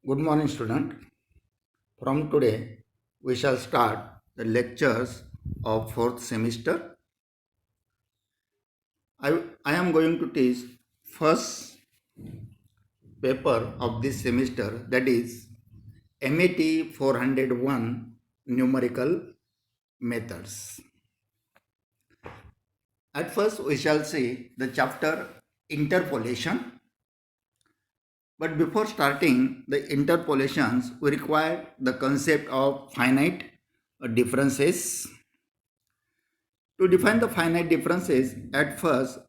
Good morning, student. From today, we shall start the lectures of fourth semester. I am going to teach first paper of this semester, that is MAT 401 numerical methods. At first, we shall see the chapter interpolation. But before starting the interpolations, we require the concept of finite differences. To define the finite differences, at first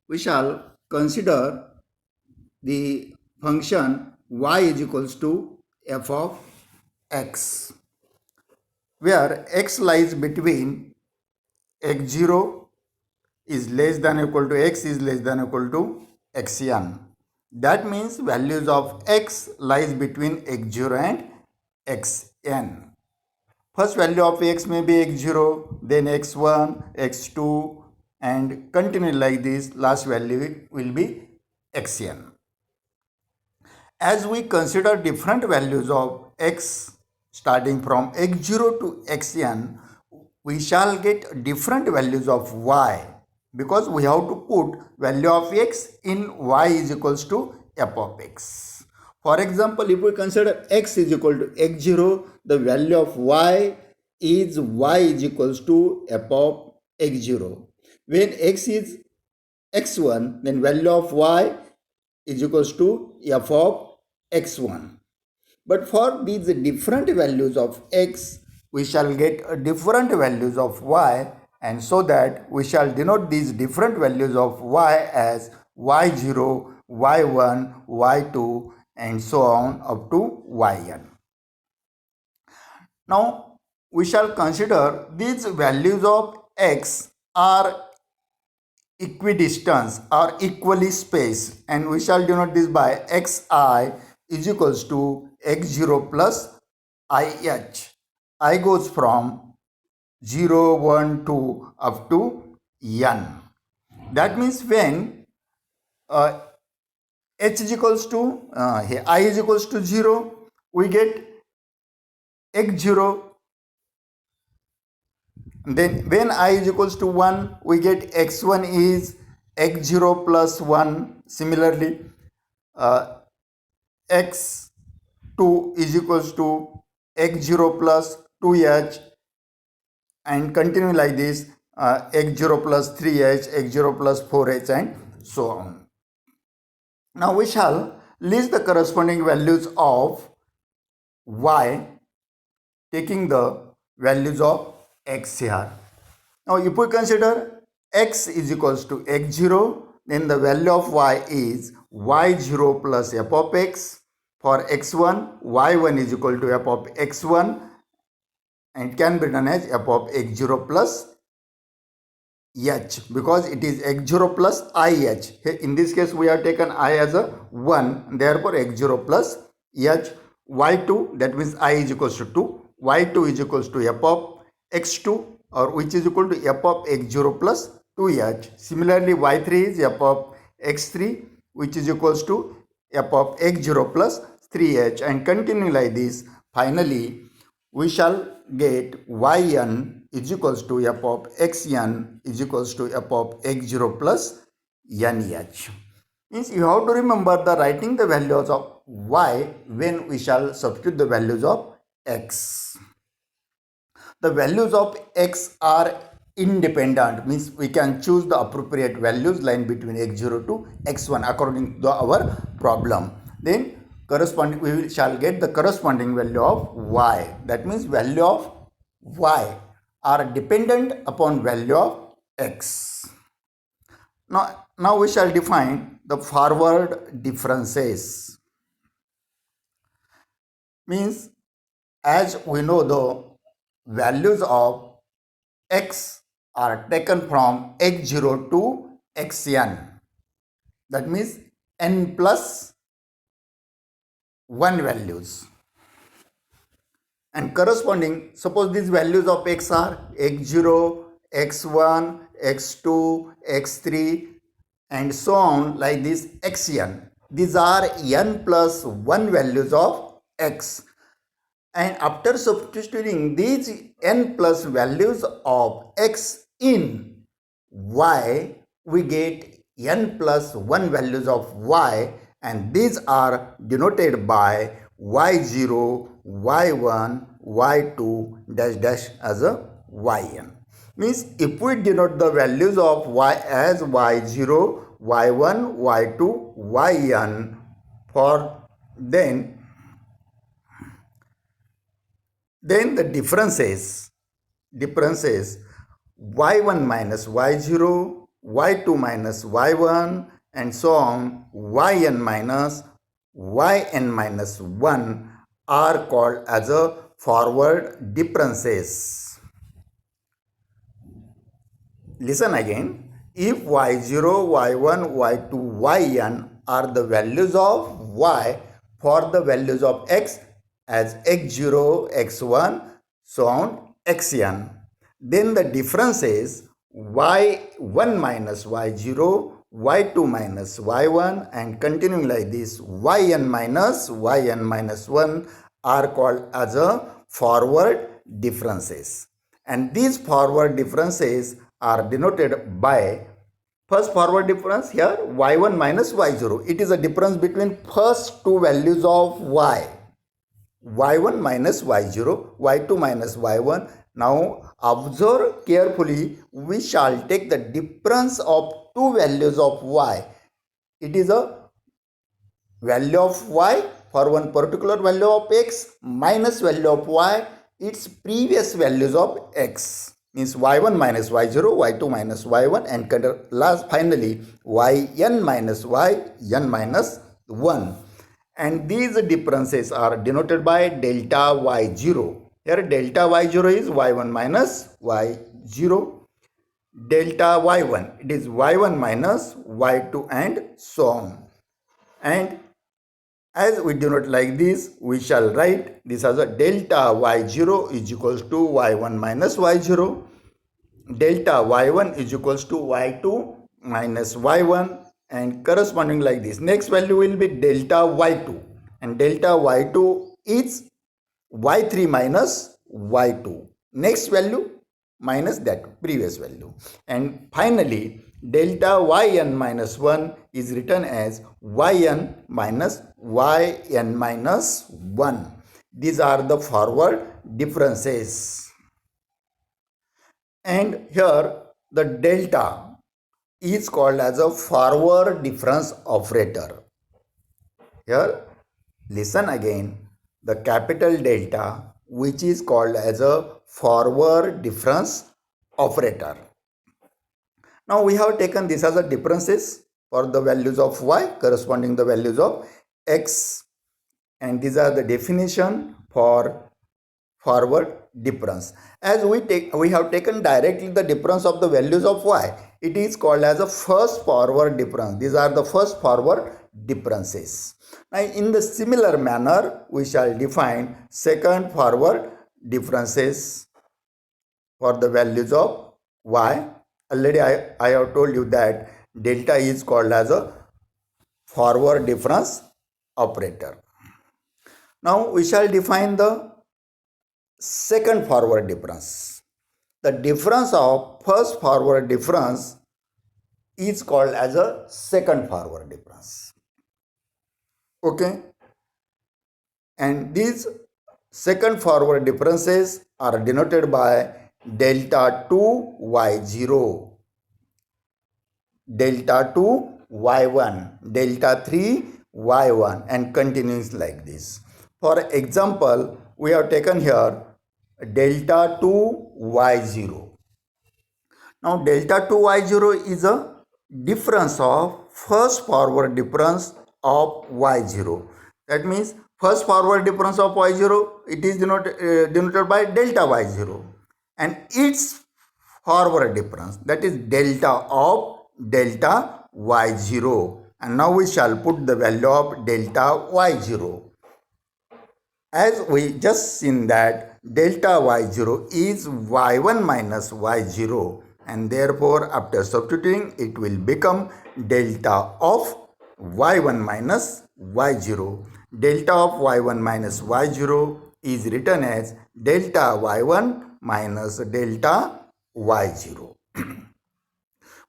we shall consider the function y is equals to f of x, where x lies between x0 is less than or equal to x is less than or equal to xn. That means values of x lies between x0 and xn. First value of x may be x0, then x1, x2, and continue like this. Last value will be xn. As we consider different values of x starting from x0 to xn, we shall get different values of y because we have to put value of x in y is equals to f of x. For example, if we consider x is equal to x0, the value of y is equals to f of x0. When x is x1, then value of y is equals to f of x1. But for these different values of x, we shall get different values of y, and so that we shall denote these different values of y as y0, y1, y2, and so on up to yn. Now, we shall consider these values of x are equidistant or equally spaced, and we shall denote this by xi is equals to x0 plus ih. I goes from 0, 1, 2 up to n. That means when h is equals to I is equals to 0, we get x0. Then when I is equals to 1, we get x1 is x0 plus 1. Similarly, x2 is equals to x0 plus 2h, and continue like this, x0 plus 3h, x0 plus 4h, and so on. Now we shall list the corresponding values of y, taking the values of x here. Now if we consider x is equals to x0, then the value of y is y0 plus f of x. For x1, y1 is equal to f of x1 and can be written as f of x0 plus h, because it is x0 plus ih. In this case, we have taken I as a 1, therefore x0 plus h. Y2, that means I is equals to 2. Y2 is equals to f of x2, or which is equal to f of x0 plus 2h. Similarly, y3 is f of x3, which is equals to f of x0 plus 3h, and continue like this. Finally, we shall get yn is equals to f of xn is equals to f of x0 plus nh. Means you have to remember the writing the values of y when we shall substitute the values of x. The values of x are independent, means we can choose the appropriate values lying between x0 to x1 according to our problem. Then corresponding we shall get the corresponding value of y. That means value of y are dependent upon value of x. Now we shall define the forward differences. Means as we know, the values of x are taken from x0 to xn. That means n plus 1 values. And corresponding, suppose these values of x are x0, x1, x2, x3, and so on like this xn. These are n plus 1 values of x. And after substituting these n plus values of x in y, we get n plus 1 values of y, and these are denoted by y0, y1, y2 dash dash as a yn. Means if we denote the values of y as y0, y1, y2, yn for then the differences y1 minus y0, y2 minus y1 and so on, yn minus 1 are called as a forward differences. Listen again. If y0, y1, y2, yn are the values of y for the values of x as x0, x1, so on, xn, then the difference is y1 minus y0, y2 minus y1 and continuing like this, yn minus 1 are called as a forward differences. And these forward differences are denoted by first forward difference here y1 minus y0. It is a difference between first two values of y1 minus y0, y2 minus y1. Now observe carefully, we shall take the difference of two values of y. It is a value of y for one particular value of x minus value of y, its previous values of x. Means y1 minus y0, y2 minus y1 and finally yn minus yn minus 1. And these differences are denoted by delta y0. Here delta y0 is y1 minus y0. Delta y1, it is y1 minus y2 and so on. And as we denote like this, we shall write this as a delta y0 is equals to y1 minus y0. Delta y1 is equals to y2 minus y1 and corresponding like this. Next value will be delta y2 and delta y2 is y3 minus y2. Next value minus that previous value. And finally delta yn minus 1 is written as yn minus 1. These are the forward differences. And here the delta is called as a forward difference operator. Here listen again, the capital delta which is called as a forward difference operator. Now we have taken this as a differences for the values of y corresponding the values of x, and these are the definition for forward difference. As we have taken directly the difference of the values of y, it is called as a first forward difference. These are the first forward differences. Now in the similar manner we shall define second forward differences for the values of y. Already I have told you that delta is called as a forward difference operator. Now we shall define the second forward difference. The difference of first forward difference is called as a second forward difference. Okay, and these second forward differences are denoted by delta 2 y0, delta 2 y1, delta 3 y1 and continues like this. For example, we have taken here delta 2 y0. Now delta 2 y0 is a difference of first forward difference of y0. That means first forward difference of y0, it is denoted by delta y0, and its forward difference, that is delta of delta y0. And now we shall put the value of delta y0. As we just seen that delta y0 is y1 minus y0, and therefore after substituting it will become delta of y1 minus y0. Delta of y1 minus y0 is written as delta y1 minus delta y0.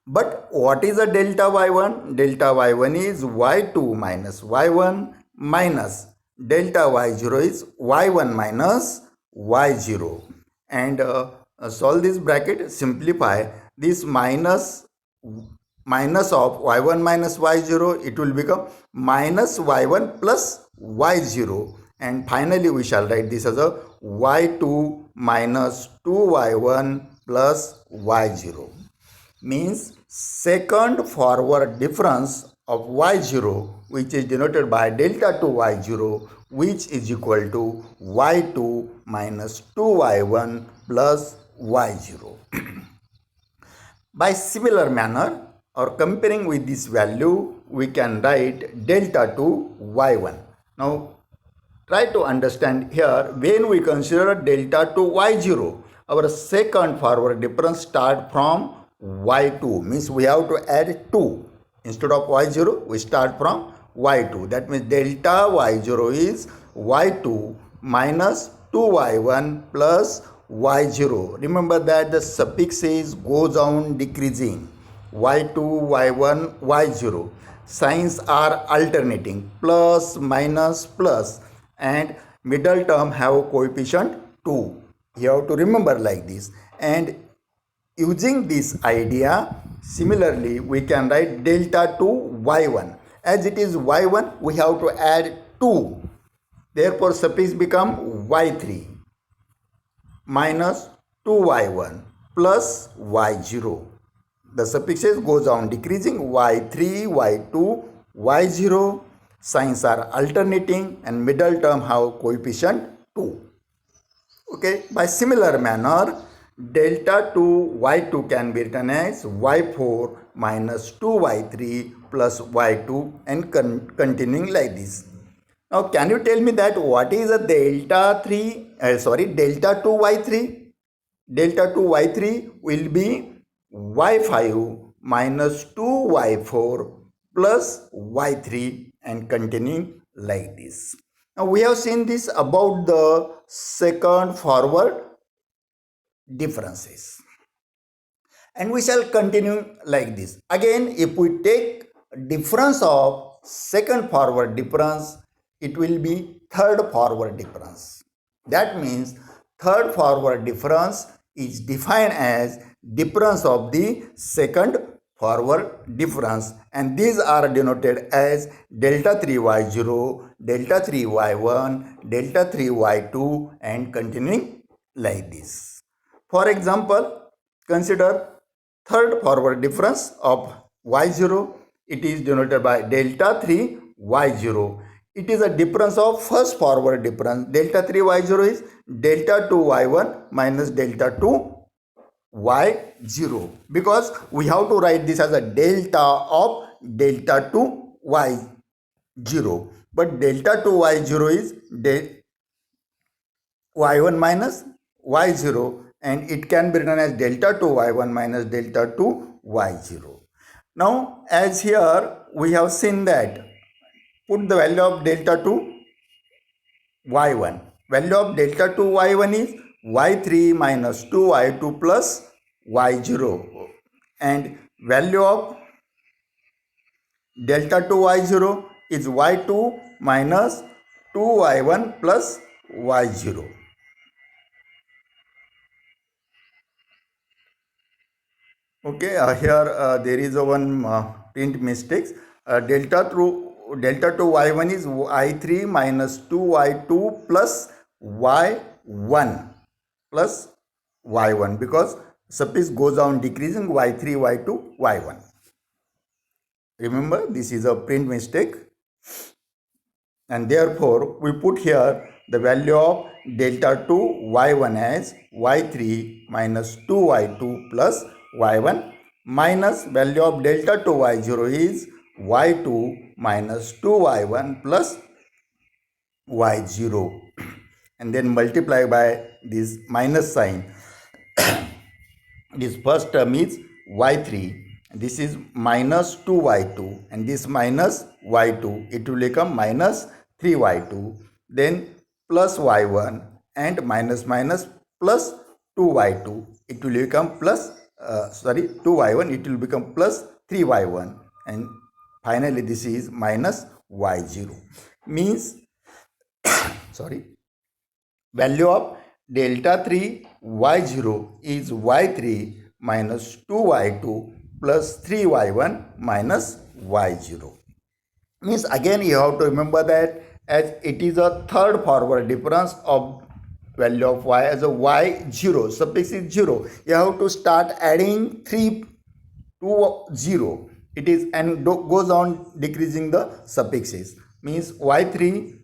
But what is a delta y1? Delta y1 is y2 minus y1 minus delta y0 is y1 minus y0. And solve this bracket, simplify this minus of y1 minus y0, it will become minus y1 plus y0, and finally we shall write this as a y2 minus 2y1 plus y0. Means second forward difference of y0, which is denoted by delta 2 y0, which is equal to y2 minus 2y1 plus y0. By similar manner, or comparing with this value, we can write delta 2 y1. Now try to understand here, when we consider delta 2 y0, our second forward difference start from y2, means we have to add 2. Instead of y0, we start from y2. That means delta y0 is y2 minus 2y1 plus y0. Remember that the suffix is goes on decreasing. y2, y1, y0. Signs are alternating, plus, minus, plus, and middle term have coefficient 2. You have to remember like this. And using this idea, similarly, we can write delta 2 y1. As it is y1, we have to add 2. Therefore, suffix become y3 minus 2y1 plus y0. The suffixes goes on decreasing, y3, y2, y0. Signs are alternating and middle term have coefficient 2. Okay, by similar manner, delta 2 y2 can be written as y4 minus 2y3 plus y2 and continuing like this. Now, can you tell me that what is a delta 2 y3? Delta 2 y3 will be y5 minus 2y4 plus y3 and continuing like this. Now, we have seen this about the second forward differences. And we shall continue like this. Again, if we take difference of second forward difference, it will be third forward difference. That means third forward difference is defined as difference of the second forward difference, and these are denoted as delta 3y0, delta 3y1, delta 3y2 and continuing like this. For example, consider third forward difference of y0. It is denoted by delta 3 y0. It is a difference of first forward difference. Delta 3 y0 is delta 2 y1 minus delta 2 y0, because we have to write this as a delta of delta 2 y0. But delta 2 y0 is y1 minus y0, and it can be written as delta 2 y1 minus delta 2 y0. Now, as here we have seen that, put the value of delta 2 y1. Value of delta 2 y1 is y3 minus 2y2 plus y0, and value of delta 2 y0 is y2 minus 2y1 plus y0. Okay, here there is a one print mistakes. Delta 2 y1 is y3 minus 2y2 plus y1 plus y1, because suffix goes on decreasing, y3, y2, y1. Remember, this is a print mistake, and therefore we put here the value of delta 2 y1 as y3 minus 2y2 plus y1 minus value of delta 2 y0 is y2 minus 2y1 plus y0, and then multiply by this minus sign. This first term is y3 This is minus 2y2 and this minus y2. It will become minus 3y2. Then plus y1 and minus minus plus 2y2. It will become plus, 2y1. It will become plus 3y1. And finally this is minus y0. Means, value of delta 3 y0 is y3 minus 2y2 plus 3y1 minus y0. Means again you have to remember that as it is a third forward difference of value of y as a y0, suffix is 0, you have to start adding 3 to 0. It is and goes on decreasing the suffixes. Means y3,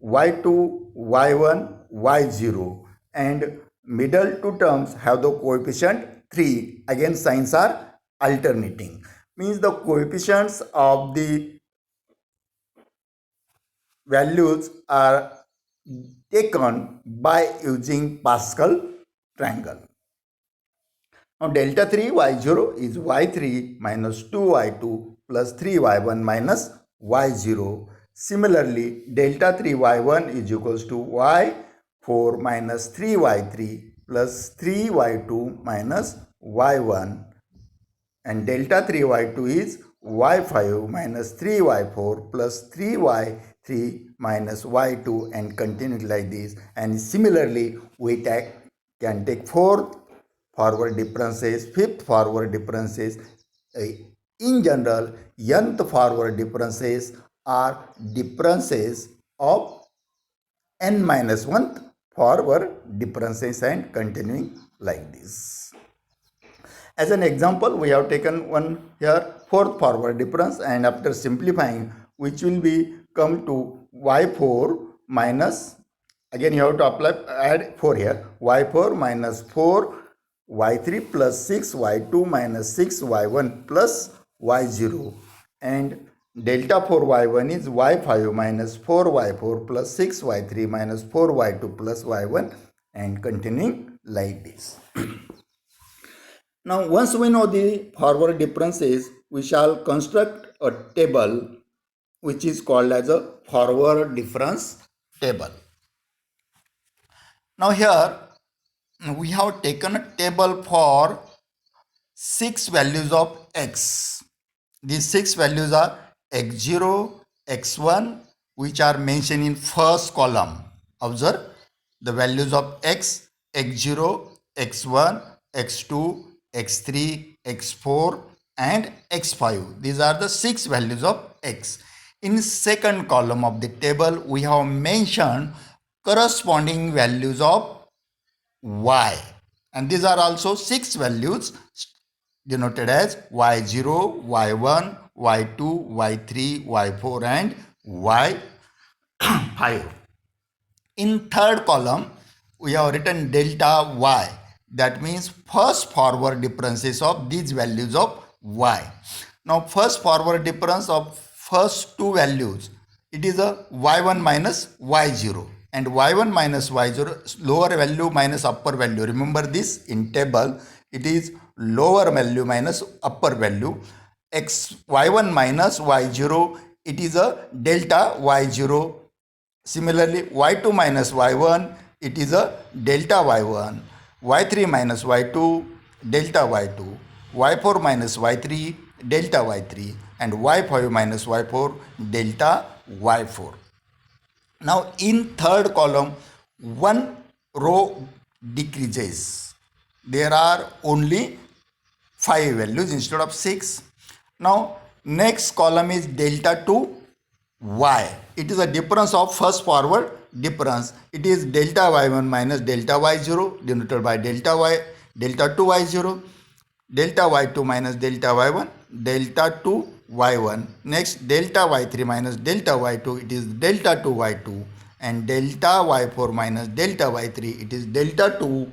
y2, y1, y0, and middle two terms have the coefficient 3. Again signs are alternating. Means the coefficients of the values are taken by using Pascal triangle. Now delta 3 y0 is y3 minus 2y2 plus 3y1 minus y0. Similarly, delta 3 y1 is equals to y4 minus 3y3 plus 3y2 minus y1, and delta 3y2 is y5 minus 3y4 plus 3y3 minus y2, and continue like this. And similarly we can take fourth forward differences, fifth forward differences. In general, nth forward differences are differences of n minus 1th forward differences, and continuing like this. As an example, we have taken one here, fourth forward difference, and after simplifying, which will be come to y4 minus, again you have to add 4 here, y4 minus 4 y3 plus 6 y2 minus 6 y1 plus y0, and delta 4 y1 is y5 minus 4 y4 plus 6 y3 minus 4 y2 plus y1, and continuing like this. Now once we know the forward differences, we shall construct a table which is called as a forward difference table. Now here we have taken a table for 6 values of x. These 6 values are x0, x1, which are mentioned in first column. Observe the values of x, x0, x1, x2, x3, x4 and x5. These are the 6 values of x. In second column of the table, we have mentioned corresponding values of y, and these are also 6 values denoted as y0, y1, y2, y3, y4 and y5. In third column, we have written delta y. That means first forward differences of these values of y. Now first forward difference of first two values, it is a y1 minus y0, and y1 minus y0, lower value minus upper value. Remember this, in table it is lower value minus upper value. y1 minus y0, it is a delta y0. Similarly, y2 minus y1, it is a delta y1. y3 minus y2, delta y2. y4 minus y3, delta y3. And y5 minus y4, delta y4. Now in third column, one row decreases. There are only 5 values instead of 6. Now next column is delta 2 y. It is a difference of first forward difference. It is delta y1 minus delta y0 denoted by delta y, delta 2 y0, delta y2 minus delta y1, delta 2 y1. Next delta y3 minus delta y2, it is delta 2 y2, and delta y4 minus delta y3, it is delta 2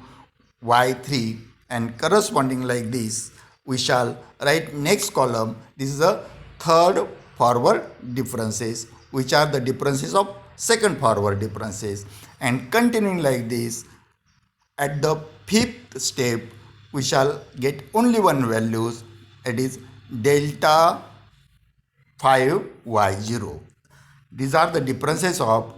y3, and corresponding like this we shall write next column. This is a third forward differences, which are the differences of second forward differences, and continuing like this. At the fifth step we shall get only one values, It is delta 5y0. These are the differences of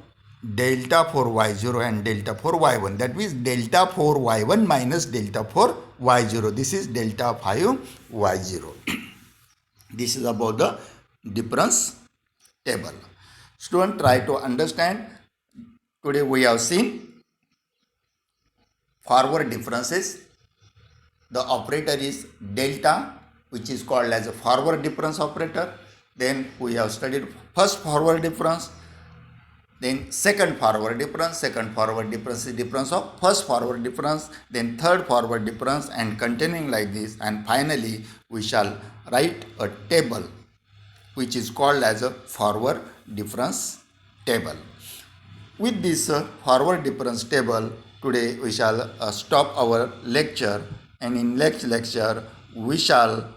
delta 4y0 and delta 4y1. That means delta 4y1 minus delta 4y0. This is delta 5y0. This is about the difference table. Student, try to understand. Today we have seen forward differences. The operator is delta, which is called as a forward difference operator. Then we have studied first forward difference, then second forward difference. Second forward difference is difference of first forward difference, then third forward difference, and continuing like this. And finally we shall write a table which is called as a forward difference table. With this forward difference table, today we shall stop our lecture, and in next lecture we shall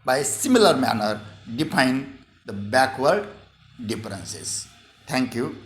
by similar manner define the backward differences. Thank you.